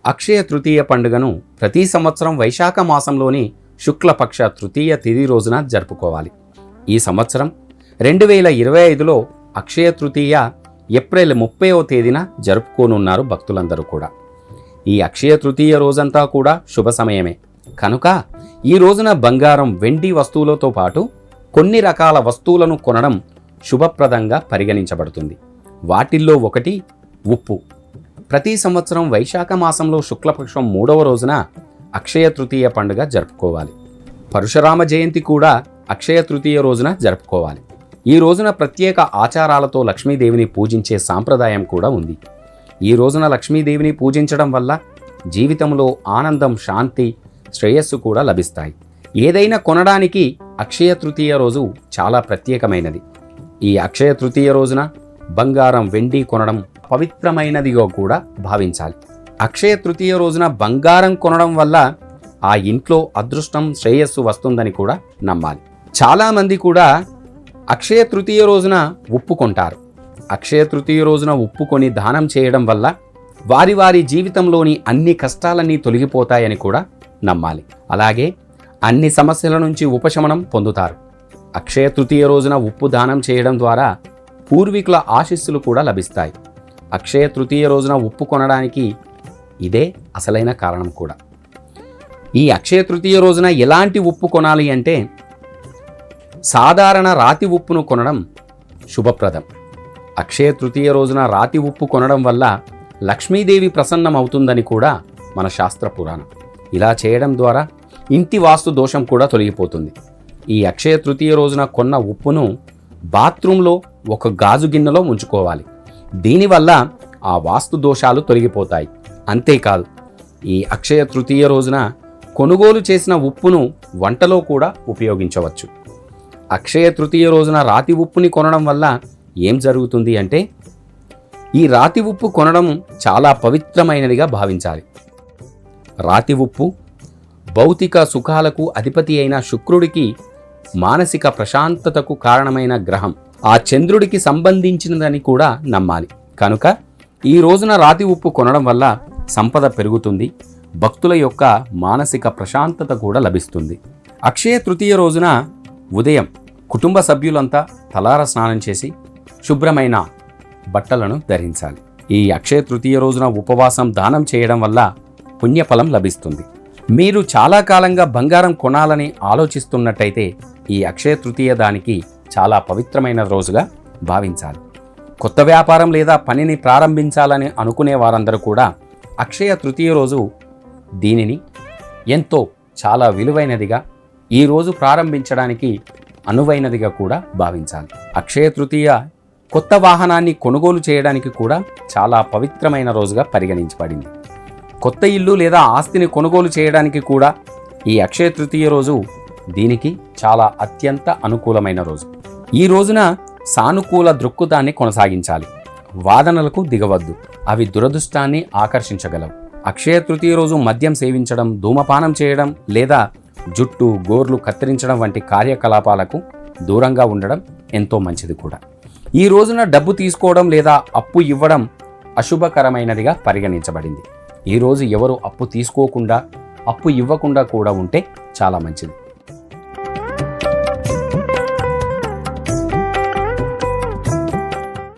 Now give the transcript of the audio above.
అక్షయ తృతీయ పండుగను ప్రతి సంవత్సరం వైశాఖ మాసంలోని శుక్లపక్ష తృతీయ తిథి రోజున జరుపుకోవాలి. ఈ సంవత్సరం 2025లో అక్షయ తృతీయ ఏప్రిల్ 30వ తేదీన జరుపుకోనున్నారు భక్తులందరూ కూడా. ఈ అక్షయ తృతీయ రోజంతా కూడా శుభ సమయమే కనుక ఈ రోజున బంగారం, వెండి వస్తువులతో పాటు కొన్ని రకాల వస్తువులను కొనడం శుభప్రదంగా పరిగణించబడుతుంది. వాటిల్లో ఒకటి ఉప్పు. ప్రతి సంవత్సరం వైశాఖ మాసంలో శుక్లపక్షం 3వ రోజున అక్షయ తృతీయ పండుగ జరుపుకోవాలి. పరశురామ జయంతి కూడా అక్షయ తృతీయ రోజున జరుపుకోవాలి. ఈ రోజున ప్రత్యేక ఆచారాలతో లక్ష్మీదేవిని పూజించే సాంప్రదాయం కూడా ఉంది. ఈ రోజున లక్ష్మీదేవిని పూజించడం వల్ల జీవితంలో ఆనందం, శాంతి, శ్రేయస్సు కూడా లభిస్తాయి. ఏదైనా కొనడానికి అక్షయ తృతీయ రోజు చాలా ప్రత్యేకమైనది. ఈ అక్షయ తృతీయ రోజున బంగారం, వెండి కొనడం పవిత్రమైనదిగా కూడా భావించాలి. అక్షయ తృతీయ రోజున బంగారం కొనడం వల్ల ఆ ఇంట్లో అదృష్టం, శ్రేయస్సు వస్తుందని కూడా నమ్మాలి. చాలామంది కూడా అక్షయ తృతీయ రోజున ఉప్పు కొంటారు. అక్షయ తృతీయ రోజున ఉప్పు కొని దానం చేయడం వల్ల వారి వారి జీవితంలోని అన్ని కష్టాలన్నీ తొలగిపోతాయని కూడా నమ్మాలి. అలాగే అన్ని సమస్యల నుంచి ఉపశమనం పొందుతారు. అక్షయ తృతీయ రోజున ఉప్పు దానం చేయడం ద్వారా పూర్వీకుల ఆశీస్సులు కూడా లభిస్తాయి. అక్షయ తృతీయ రోజున ఉప్పు కొనడానికి ఇదే అసలైన కారణం కూడా. ఈ అక్షయ తృతీయ రోజున ఎలాంటి ఉప్పు కొనాలి అంటే సాధారణ రాతి ఉప్పును కొనడం శుభప్రదం. అక్షయ తృతీయ రోజున రాతి ఉప్పు కొనడం వల్ల లక్ష్మీదేవి ప్రసన్నమవుతుందని కూడా మన శాస్త్ర పురాణం. ఇలా చేయడం ద్వారా ఇంటి వాస్తు దోషం కూడా తొలగిపోతుంది. ఈ అక్షయ తృతీయ రోజున కొన్న ఉప్పును బాత్రూంలో ఒక గాజు గిన్నెలో ఉంచుకోవాలి. దీనివల్ల ఆ వాస్తు దోషాలు తొలగిపోతాయి. అంతేకాదు, ఈ అక్షయ తృతీయ రోజున కొనుగోలు చేసిన ఉప్పును వంటలో కూడా ఉపయోగించవచ్చు. అక్షయ తృతీయ రోజున రాతి ఉప్పుని కొనడం వల్ల ఏం జరుగుతుంది అంటే ఈ రాతి ఉప్పు కొనడం చాలా పవిత్రమైనదిగా భావించాలి. రాతి ఉప్పు భౌతిక సుఖాలకు అధిపతి అయిన శుక్రుడికి మానసిక ప్రశాంతతకు కారణమైన గ్రహం. ఆ చంద్రుడికి సంబంధించినదని కూడా నమ్మాలి. కనుక ఈ రోజున రాతి ఉప్పు కొనడం వల్ల సంపద పెరుగుతుంది, భక్తుల యొక్క మానసిక ప్రశాంతత కూడా లభిస్తుంది. అక్షయ తృతీయ రోజున ఉదయం కుటుంబ సభ్యులంతా తలార స్నానం చేసి శుభ్రమైన బట్టలను ధరించాలి. ఈ అక్షయ తృతీయ రోజున ఉపవాసం, దానం చేయడం వల్ల పుణ్యఫలం లభిస్తుంది. మీరు చాలా కాలంగా బంగారం కొనాలని ఆలోచిస్తున్నట్టయితే ఈ అక్షయ తృతీయ దానికి చాలా పవిత్రమైన రోజుగా భావించాలి. కొత్త వ్యాపారం లేదా పనిని ప్రారంభించాలని అనుకునే వారందరూ కూడా అక్షయ తృతీయ రోజు దీనిని చాలా విలువైనదిగా, ఈ రోజు ప్రారంభించడానికి అనువైనదిగా కూడా భావించాలి. అక్షయ తృతీయ కొత్త వాహనాన్ని కొనుగోలు చేయడానికి కూడా చాలా పవిత్రమైన రోజుగా పరిగణించబడింది. కొత్త ఇల్లు లేదా ఆస్తిని కొనుగోలు చేయడానికి కూడా ఈ అక్షయ తృతీయ రోజు దీనికి చాలా అత్యంత అనుకూలమైన రోజు. ఈ రోజున సానుకూల దృక్పథాన్ని కొనసాగించాలి. వాదనలకు దిగవద్దు, అవి దురదృష్టాన్ని ఆకర్షించగలవు. అక్షయ తృతీయ రోజు మద్యం సేవించడం, ధూమపానం చేయడం లేదా జుట్టు, గోర్లు కత్తిరించడం వంటి కార్యకలాపాలకు దూరంగా ఉండడం ఎంతో మంచిది కూడా. ఈ రోజున డబ్బు తీసుకోవడం లేదా అప్పు ఇవ్వడం అశుభకరమైనదిగా పరిగణించబడింది. ఈ రోజు ఎవరు అప్పు తీసుకోకుండా, అప్పు ఇవ్వకుండా కూడా ఉంటే చాలా మంచిది.